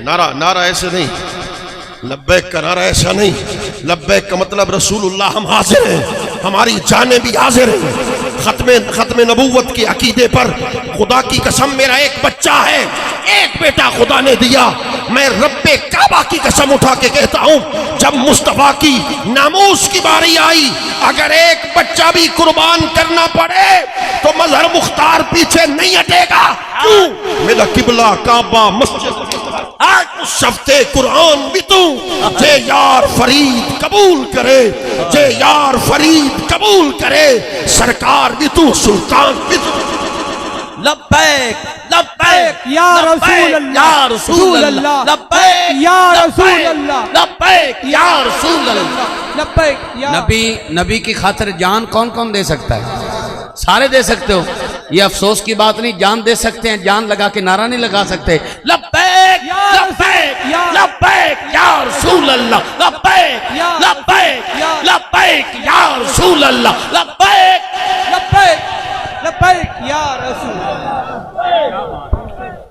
نعرہ ایسے نہیں، لبیک کا نعرہ ایسا نہیں. لبیک کا مطلب رسول اللہ ہم حاضر ہیں، ہماری جانیں بھی حاضر ہیں. ختم نبوت کے عقیدے پر خدا کی قسم میرا ایک بچہ ہے، ایک بیٹا خدا نے دیا. میں رب کعبہ کی قسم اٹھا کے کہتا ہوں جب مصطفیٰ کی ناموس کی باری آئی اگر ایک بچہ بھی قربان کرنا پڑے تو مظہر مختار پیچھے نہیں ہٹے گا. کیوں؟ میرا قبلہ کعبہ مسجد شفتے قرآن بھی تو جے یار فرید قبول کرے، جے یار فرید قبول کرے، سرکار بھی تو سلطان بھی تو. لبیک لبیک یا رسول اللہ، یا رسول اللہ، لبیک یا رسول اللہ، لبیک یا رسول اللہ. لبیک یا نبی کی خاطر جان کون کون دے سکتا ہے؟ سارے دے سکتے ہو. یہ افسوس کی بات نہیں، جان دے سکتے ہیں، جان لگا کے نعرہ نہیں لگا سکتے. لبیک لبیک لبیک یا رسول اللہ، لبیک لبیک لبیک یا رسول اللہ، لبیک لبیک لبیک یا رسول اللہ.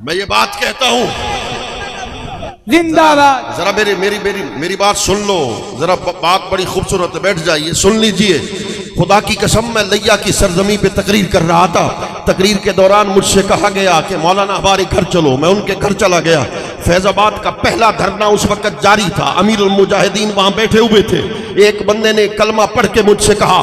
میں یہ بات کہتا ہوں، زندہ باد. ذرا میری بات سن لو، ذرا بات بڑی خوبصورت ہے، بیٹھ جائیے سن لیجئے. خدا کی قسم میں لیا کی سرزمین پہ تقریر کر رہا تھا. تقریر کے دوران مجھ سے کہا گیا کہ مولانا ہمارے گھر چلو. میں ان کے گھر چلا گیا. فیض آباد کا پہلا دھرنا اس وقت جاری تھا، امیر المجاہدین وہاں بیٹھے ہوئے تھے. ایک بندے نے کلمہ پڑھ کے مجھ سے کہا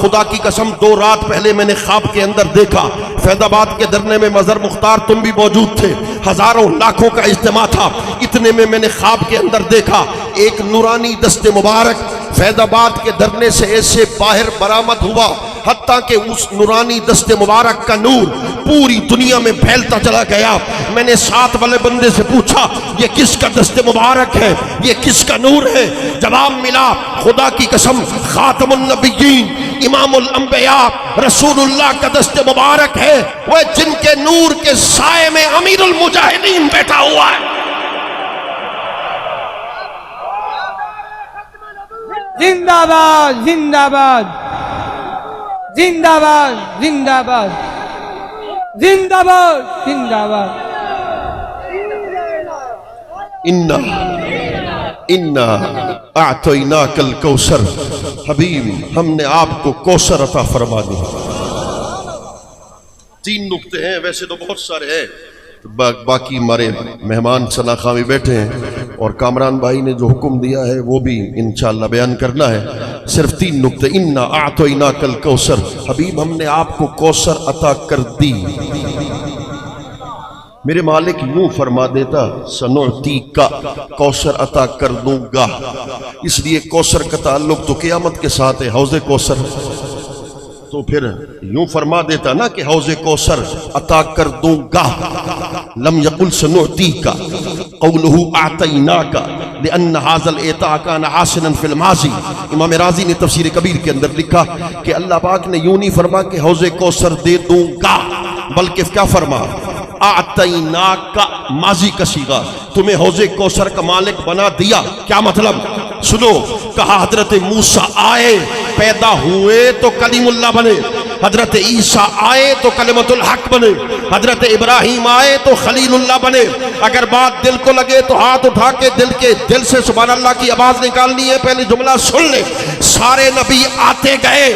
خدا کی قسم 2 رات پہلے میں نے خواب کے اندر دیکھا فیض آباد کے دھرنے میں مظہر مختار تم بھی موجود تھے، ہزاروں لاکھوں کا اجتماع تھا. اتنے میں نے خواب کے اندر دیکھا ایک نورانی دست مبارک فیض آباد کے دھرنے سے ایسے باہر برآمد ہوا حتیٰ کہ اس نورانی دست مبارک کا نور پوری دنیا میں پھیلتا چلا گیا. میں نے ساتھ والے بندے سے پوچھا یہ کس کا دست مبارک ہے، یہ کس کا نور ہے؟ جواب ملا خدا کی قسم خاتم النبیین امام الانبیاء رسول اللہ کا دست مبارک ہے، وہ جن کے نور کے سائے میں امیر المجاہدین بیٹھا ہوا ہے. زندہ باد زندہ باد زندہ باد زندہ باد زندہ باد زندہ باد. انا اعطیناک الکوثر، حبیب ہم نے آپ کو کوثر عطا فرما دیا. 3 نقطے ہیں، ویسے تو بہت سارے ہیں، باقی ہمارے مہمان ثناء میں بیٹھے ہیں اور کامران بھائی نے جو حکم دیا ہے وہ بھی انشاءاللہ بیان کرنا ہے. صرف 3 نقطے. انا اعطیناک الکوثر، حبیب ہم نے آپ کو کوثر عطا کر دی. میرے مالک یوں فرما دیتا سنعطیک، کوثر عطا کر دوں گا. اس لیے کوثر کا تعلق تو قیامت کے ساتھ ہے، حوض کوثر. تو پھر یوں فرما دیتا نا کہ حوض کوثر عطا کر دوں گا. لم یقل سنعطیک، قولہ اعطیناک لأن هذا الإعطاء كان حاصلا في الماضي. امام راضی نے تفسیر کبیر کے اندر لکھا کہ اللہ پاک نے یوں نہیں فرما کہ حوض کوثر دے دوں گا، بلکہ کیا فرما اعطیناک ماضی کا صیغہ، تمہیں حوض کوثر کا مالک بنا دیا. کیا مطلب؟ سنو، کہا حضرت موسیٰ آئے پیدا ہوئے تو کلیم اللہ بنے، حضرت عیسیٰ آئے تو کلمت الحق بنے، حضرت ابراہیم آئے تو خلیل اللہ بنے. اگر بات دل کو لگے تو ہاتھ اٹھا کے دل سے سبحان اللہ کی آواز نکالنی ہے. پہلے جملہ سن لے، سارے نبی آتے گئے،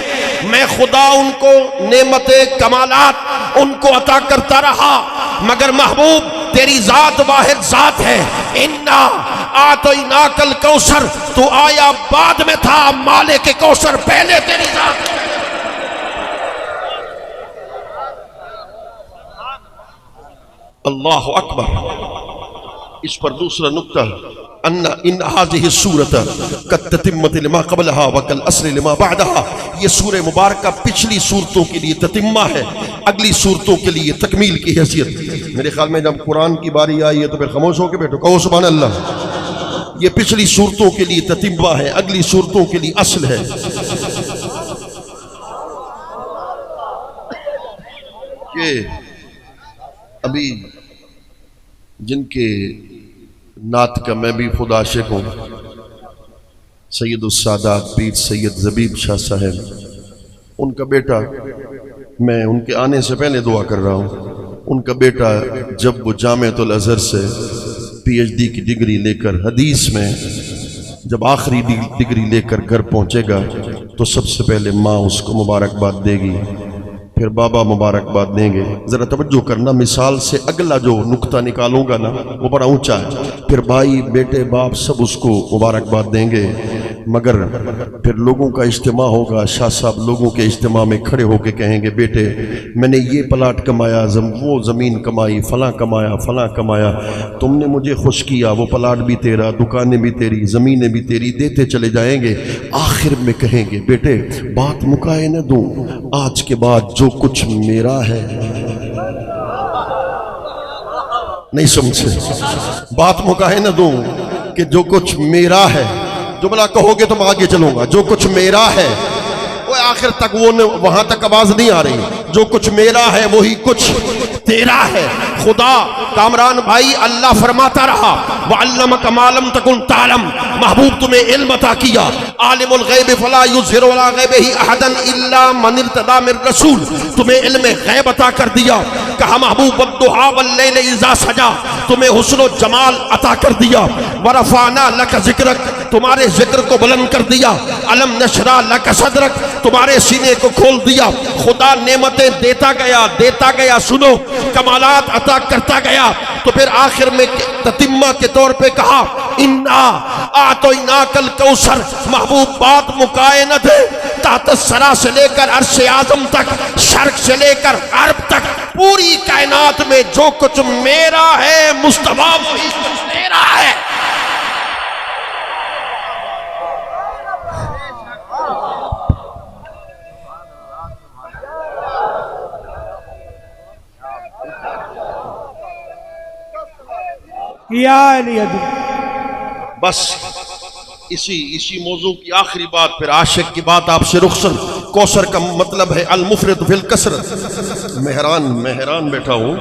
میں خدا ان کو نعمت کمالات ان کو عطا کرتا رہا، مگر محبوب تیری ذات واحد ذات ہے. انا اعطیناک الکوثر، تو آیا بعد میں تھا، مالک کوثر پہلے تیری ذات ہے. اللہ اکبر. اس پر دوسرا نکتہ ان هذه السورة كالتتمة لما قبلها وكالأصل لما بعدها. یہ سورہ مبارکہ پچھلی صورتوں کے لیے تتمہ ہے، اگلی صورتوں کے لیے تکمیل کی حیثیت. میرے خیال میں جب قرآن کی باری آئی ہے تو پھر خاموش ہو کے بیٹھو، کہو سبحان اللہ. یہ پچھلی صورتوں کے لیے تتمہ ہے، اگلی صورتوں کے لیے اصل ہے. کہ ابھی جن کے نعت کا میں بھی خود عاشق ہوں، سید السادات پیر سید زبیب شاہ صاحب، ان کا بیٹا، میں ان کے آنے سے پہلے دعا کر رہا ہوں، ان کا بیٹا جب وہ جامعۃ الازہر سے PhD کی ڈگری لے کر حدیث میں جب آخری ڈگری لے کر گھر پہنچے گا تو سب سے پہلے ماں اس کو مبارکباد دے گی، پھر بابا مبارکباد دیں گے۔ ذرا توجہ کرنا، مثال سے اگلا جو نقطہ نکالوں گا نا وہ بڑا اونچا ہے۔ پھر بھائی، بیٹے، باپ سب اس کو مبارکباد دیں گے، مگر پھر لوگوں کا اجتماع ہوگا، شاہ صاحب لوگوں کے اجتماع میں کھڑے ہو کے کہیں گے بیٹے میں نے یہ پلاٹ کمایا، وہ زمین کمائی، فلاں کمایا، فلاں کمایا، تم نے مجھے خوش کیا، وہ پلاٹ بھی تیرا، دکانیں بھی تیری، زمینیں بھی تیری، دیتے چلے جائیں گے۔ آخر میں کہیں گے بیٹے بات مکائے نہ دوں، آج کے بعد جو کچھ میرا ہے، نہیں سمجھے، بات مکائے نہ دوں کہ جو کچھ میرا ہے، جملہ کہو گے تو میں آگے چلوں گا، جو کچھ میرا ہے، وہ آخر تک وہ وہاں تک آواز نہیں آ رہی، جو کچھ میرا ہے وہی کچھ تیرا ہے۔ خدا کامران بھائی اللہ فرماتا رہا وَعَلَّمَكَ مَا لَمْ تَكُنْ تَعْلَمْ، محبوب تمہیں علم عطا کیا، عالم الغیب فلا یظہر علی غیبہ احدا الا من ارتضی من رسول، تمہیں علم غیب عطا کر دیا، کہا محبوب وَالضُّحَى وَاللَّيْلِ اذا سجا، تمہیں حسن و جمال عطا کر دیا، وَرَفَعْنَا لَكَ ذِکْرَكَ، تمہارے ذکر کو بلند کر دیا، أَلَمْ نَشْرَحْ لَكَ صَدْرَكَ، تمہارے سینے کو کھول دیا۔ خدا نعمتیں دیتا گیا، سنو کمالات عطا کرتا گیا، تو پھر آخر میں تتمہ کے طور پہ کہا اِنَّا أَعْطَيْنَاكَ الْكَوْثَرَ، محبوب بات مکائے نہ دے، تحت الثری سے لے کر عرش اعظم تک، شرق سے لے کر غرب تک، پوری کائنات میں جو کچھ میرا ہے مصطفیٰ وہی کچھ تیرا ہے۔ یا علی بس اسی موضوع کی آخری بات، پھر عاشق کی بات آپ سے رخصت۔ کوثر کا مطلب ہے المفرط فی الکثرت۔ مہران بیٹھا ہوں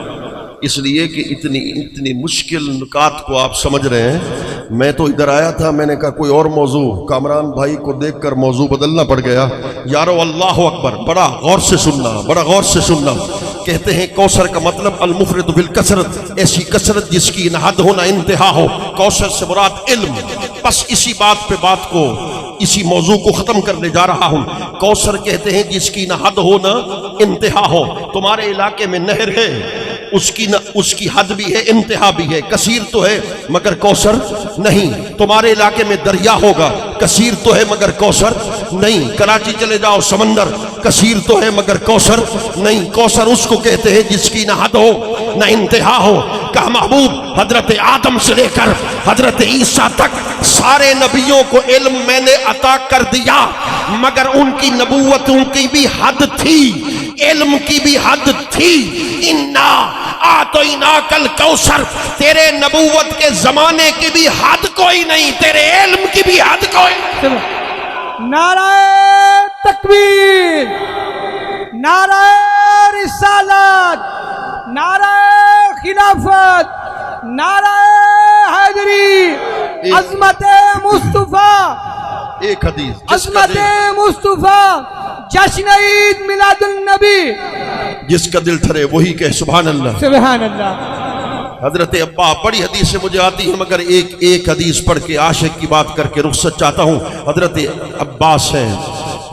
اس لیے کہ اتنی مشکل نکات کو آپ سمجھ رہے ہیں۔ میں تو ادھر آیا تھا، میں نے کہا کوئی اور موضوع، کامران بھائی کو دیکھ کر موضوع بدلنا پڑ گیا۔ یارو اللہ اکبر، بڑا غور سے سننا، کہتے ہیں کوثر کا مطلب المفرط فی الکثرت، ایسی کثرت جس کی نہ حد ہو نہ انتہا ہو۔ کوثر سے مراد علم۔ بس اسی بات پہ بات کو، اسی موضوع کو ختم کرنے جا رہا ہوں۔ کوثر کہتے ہیں جس کی نہ حد ہو نہ انتہا ہو۔ تمہارے علاقے میں نہر ہے، اس کی حد بھی ہے، انتہا بھی ہے، کثیر تو ہے مگر کوثر نہیں۔ تمہارے علاقے میں دریا ہوگا، کثیر تو ہے مگر کوثر نہیں۔ کراچی چلے جاؤ، سمندر کثیر تو ہے مگر کوثر نہیں۔ کوثر اس کو کہتے ہیں جس کی نہ حد ہو نہ انتہا ہو۔ کہا محبوب حضرت آدم سے لے کر حضرت عیسیٰ تک سارے نبیوں کو علم میں نے عطا کر دیا، مگر ان کی نبوتوں کی بھی حد تھی، علم کی بھی حد تھی۔ اِنَّا أَعْطَيْنَاكَ الْكَوْثَرَ، تیرے نبوت کے زمانے کی بھی حد کوئی نہیں، تیرے علم کی بھی حد کوئی نہیں۔ نعرہ تکبیر، نعرہ رسالت، نعرہ خلافت، نعرہ حیدری، عظمت مصطفیٰ، ایک حدیث، عظمت مصطفیٰ، جشن عید میلاد النبی، جس کا دل ٹھرے وہی کہے سبحان اللہ، سبحان اللہ۔ حضرت ابا بڑی حدیث سے مجھے آتی ہے مگر ایک حدیث پڑھ کے عاشق کی بات کر کے رخصت چاہتا ہوں۔ حضرت عباس ہیں،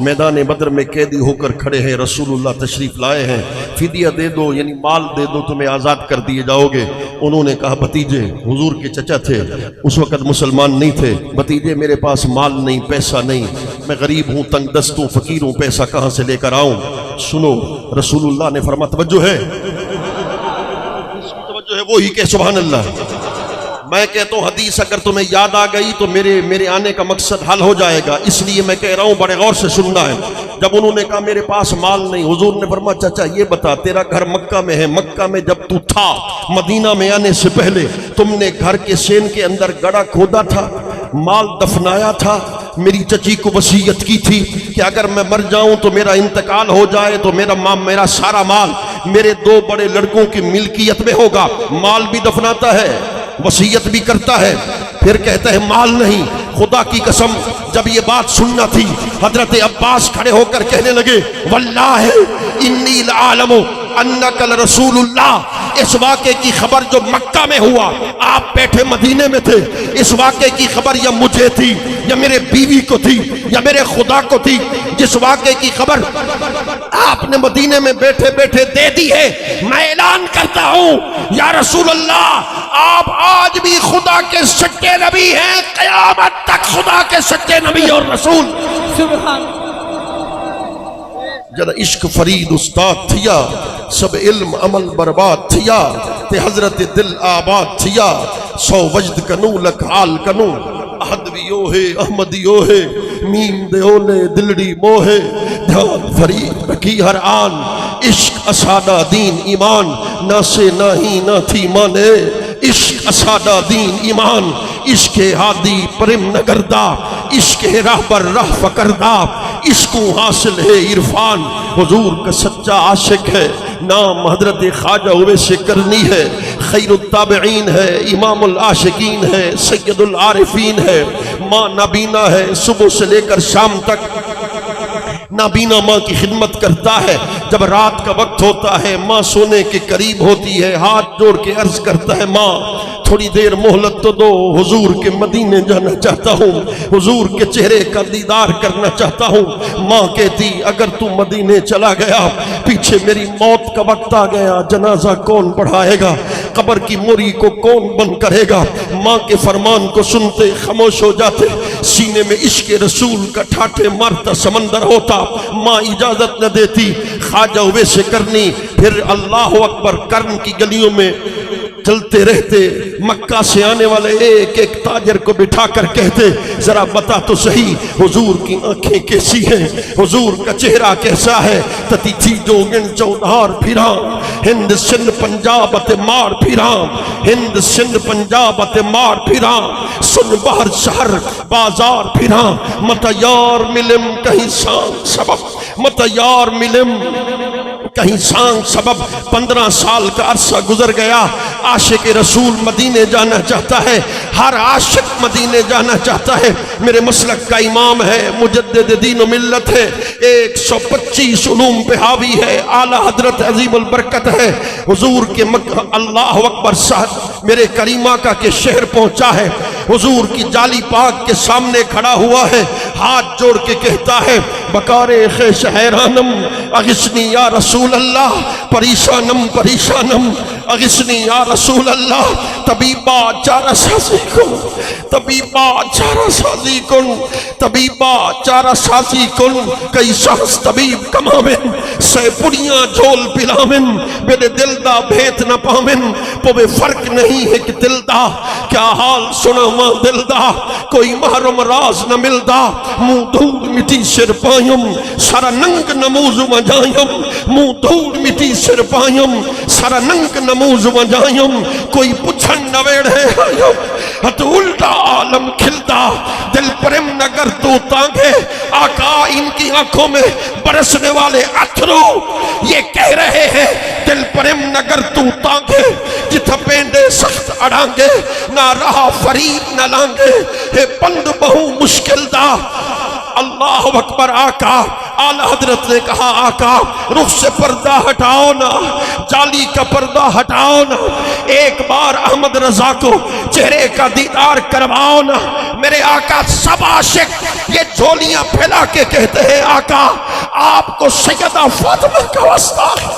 میدان بدر میں قیدی ہو کر کھڑے ہیں، رسول اللہ تشریف لائے ہیں، فدیہ دے دو یعنی مال دے دو تمہیں آزاد کر دیے جاؤ گے۔ انہوں نے کہا بھتیجے، حضور کے چچا تھے اس وقت مسلمان نہیں تھے، بھتیجے میرے پاس مال نہیں، پیسہ نہیں، میں غریب ہوں، تنگ دست ہوں، فقیر ہوں، پیسہ کہاں سے لے کر آؤں؟ سنو رسول اللہ نے فرمایا توجہ ہے وہی کہ سبحان اللہ۔ میں کہتا ہوں حدیث اگر تمہیں یاد آ گئی تو میرے آنے کا مقصد حل ہو جائے گا، اس لیے میں کہہ رہا ہوں بڑے غور سے سننا ہے۔ جب انہوں نے کہا میرے پاس مال نہیں، حضور نے فرمایا چچا یہ بتا تیرا گھر مکہ میں ہے، مکہ میں جب تو تھا مدینہ میں آنے سے پہلے تم نے گھر کے سین کے اندر گڑھا کھودا تھا، مال دفنایا تھا، میری چچی کو وصیت کی تھی کہ اگر میں مر جاؤں تو میرا انتقال ہو جائے تو میرا سارا مال میرے دو بڑے لڑکوں کی ملکیت میں ہوگا۔ مال بھی دفناتا ہے، وصیت بھی کرتا ہے، پھر کہتا ہے مال نہیں۔ خدا کی قسم جب یہ بات سننا تھی حضرت عباس کھڑے ہو کر کہنے لگے واللہ انی لعالم انک لرسول اللہ، اس واقعے کی خبر جو مکہ میں ہوا، آپ بیٹھے مدینے میں تھے، اس واقعے کی خبر یا مجھے تھی یا میرے بیوی کو تھی یا میرے خدا کو تھی، جس واقعے کی خبر آپ نے مدینے میں بیٹھے بیٹھے دے دی ہے، میں اعلان کرتا ہوں یا رسول اللہ آپ آج بھی خدا کے سچے نبی ہیں، قیامت تک خدا کے سچے نبی اور رسول۔ سبحان جد عشق فرید استاد تھیا، سب علم عمل برباد تھیا، تے حضرت دل آباد تھیا، سو وجد کنو لک حال کنو، احد ویو ہے احمدیو ہے، میم دے اولے دلڑی موہے، دھیان فرید رکھی ہر آن، عشق اسادہ دین ایمان، نہ سے نہ ہی نہ تھی مانے، عشق اسادہ دین ایمان، عشق ہادی پرم نگردہ، عشق راہ بر راہ فکردہ، عشق حاصل ہے عرفان، حضور کا سچا عاشق ہے، نام حضرت خواجہ اویس کرنی ہے، خیر التابعین ہے، امام العاشقین ہے، سید العارفین ہے، ماں نابینا ہے، صبح سے لے کر شام تک نابینا ماں کی خدمت کرتا ہے، جب رات کا وقت ہوتا ہے ماں سونے کے قریب ہوتی ہے، ہاتھ جوڑ کے عرض کرتا ہے ماں تھوڑی دیر مہلت تو دو، حضور کے مدینے جانا چاہتا ہوں، حضور کے چہرے کا دیدار کرنا چاہتا ہوں۔ ماں کہتی اگر تو مدینے چلا گیا، پیچھے میری موت کا وقت آ گیا، جنازہ کون پڑھائے گا، قبر کی موری کو کون بند کرے گا؟ ماں کے فرمان کو سنتے خاموش ہو جاتے، سینے میں عشق رسول کا ٹھاٹھے مارتا سمندر ہوتا، ماں اجازت نہ دیتی، خواجہ اویس کرنی پھر اللہ اکبر کرن کی گلیوں میں چلتے رہتے، مکہ سے آنے والے ایک ایک تاجر کو بٹھا کر کہتے ذرا بتا تو صحیح حضور کی آنکھیں کیسی ہیں، حضور کا چہرہ کیسا ہے، تتی تھی جو گن چودھار پھراں، ہند سندھ پنجاب تے مار پھراں، ہند سندھ پنجاب تے مار پھراں، سن باہر شہر بازار پھراں، مت یار ملم کہیں سانگ سبب، مت یار ملم کہیں سانگ سبب۔ 15 سال کا عرصہ گزر گیا، عاشق رسول مدینے جانا چاہتا ہے، ہر عاشق مدینے جانا چاہتا ہے۔ میرے مسلک کا امام ہے، مجدد دین و ملت ہے، 125 علوم پہ حاوی ہے، اعلیٰ حضرت عظیم البرکت ہے، حضور کے اللہ اکبر صاحب میرے کریم آقا کے شہر پہنچا ہے، حضور کی جالی پاک کے سامنے کھڑا ہوا ہے، ہاتھ جوڑ کے کہتا ہے بکارے خیش حیرانم اغثنی یا رسول اللہ، پریشانم پریشانم اغثنی یا رسول اللہ، طبیبا چارہ سازی کن، طبیبا چارہ سازی کن، طبیبا چارہ سازی کن، کئی شخص طبیب کمامن سے پڑیاں جھول پلامن، میرے دل دا بھیت نہ پامن، پوے فرق نہیں ہے کہ دل دا کیا حال سنا ماں دل دا، کوئی محرم راز نہ ملدا، منہ دھول مٹی سر پائم، سارا ننگ نموز وجائم، منہ دھول مٹی سر پائم، سارا ننگ نموز وجائم، کوئی پچھن نویڑ ہے آئیم، ہت الٹا عالم کھلتا، دل پرم نگر تو تانگے، آقا ان کی آنکھوں میں برسنے والے اتھرو یہ کہہ رہے ہیں دل پرم نگر تو تانگے، جتھا پیندے سخت اڑانگے، نہ رہا فرید نہ لانگے، ہے پند بہو مشکل دا۔ اللہ اکبر آقا، اعلی حضرت نے کہا آقا رخ سے پردہ ہٹاؤ نا، جالی کا پردہ ہٹاؤ نا، ایک بار احمد رضا کو چہرے کا دیدار کرواؤ نا۔ میرے آقا سب عاشق یہ جھولیاں پھیلا کے کہتے ہیں آقا آپ کو سیدہ فاطمہ کا واسطہ ہے۔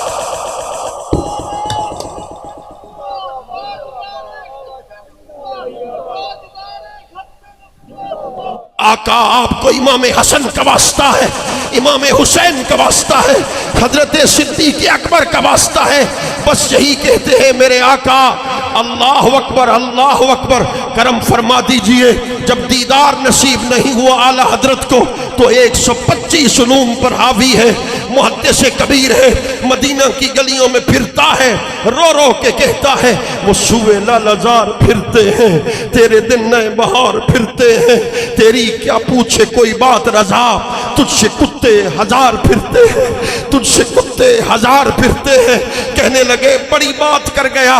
آقا آپ کو امام حسن کا واسطہ ہے، امام حسین کا واسطہ ہے، حضرت صدیق اکبر کا واسطہ ہے، بس یہی کہتے ہیں میرے آقا۔ اللہ اکبر اللہ اکبر، کرم فرما دیجئے، جب دیدار نصیب نہیں ہوا اعلی حضرت کو تو 125 علوم پر حاوی ہے، محدث کبیر ہے، مدینہ کی گلیوں میں پھرتا ہے، رو رو کے کہتا ہے وہ سوئے لالزار پھرتے ہیں، تیرے دن نئے بہار پھرتے ہیں، تیری کیا پوچھے کوئی بات رضا، تجھ سے کتے ہزار پھرتے ہیں، تجھ سے کتے ہزار پھرتے ہیں۔ کہنے لگے بڑی بات کر گیا،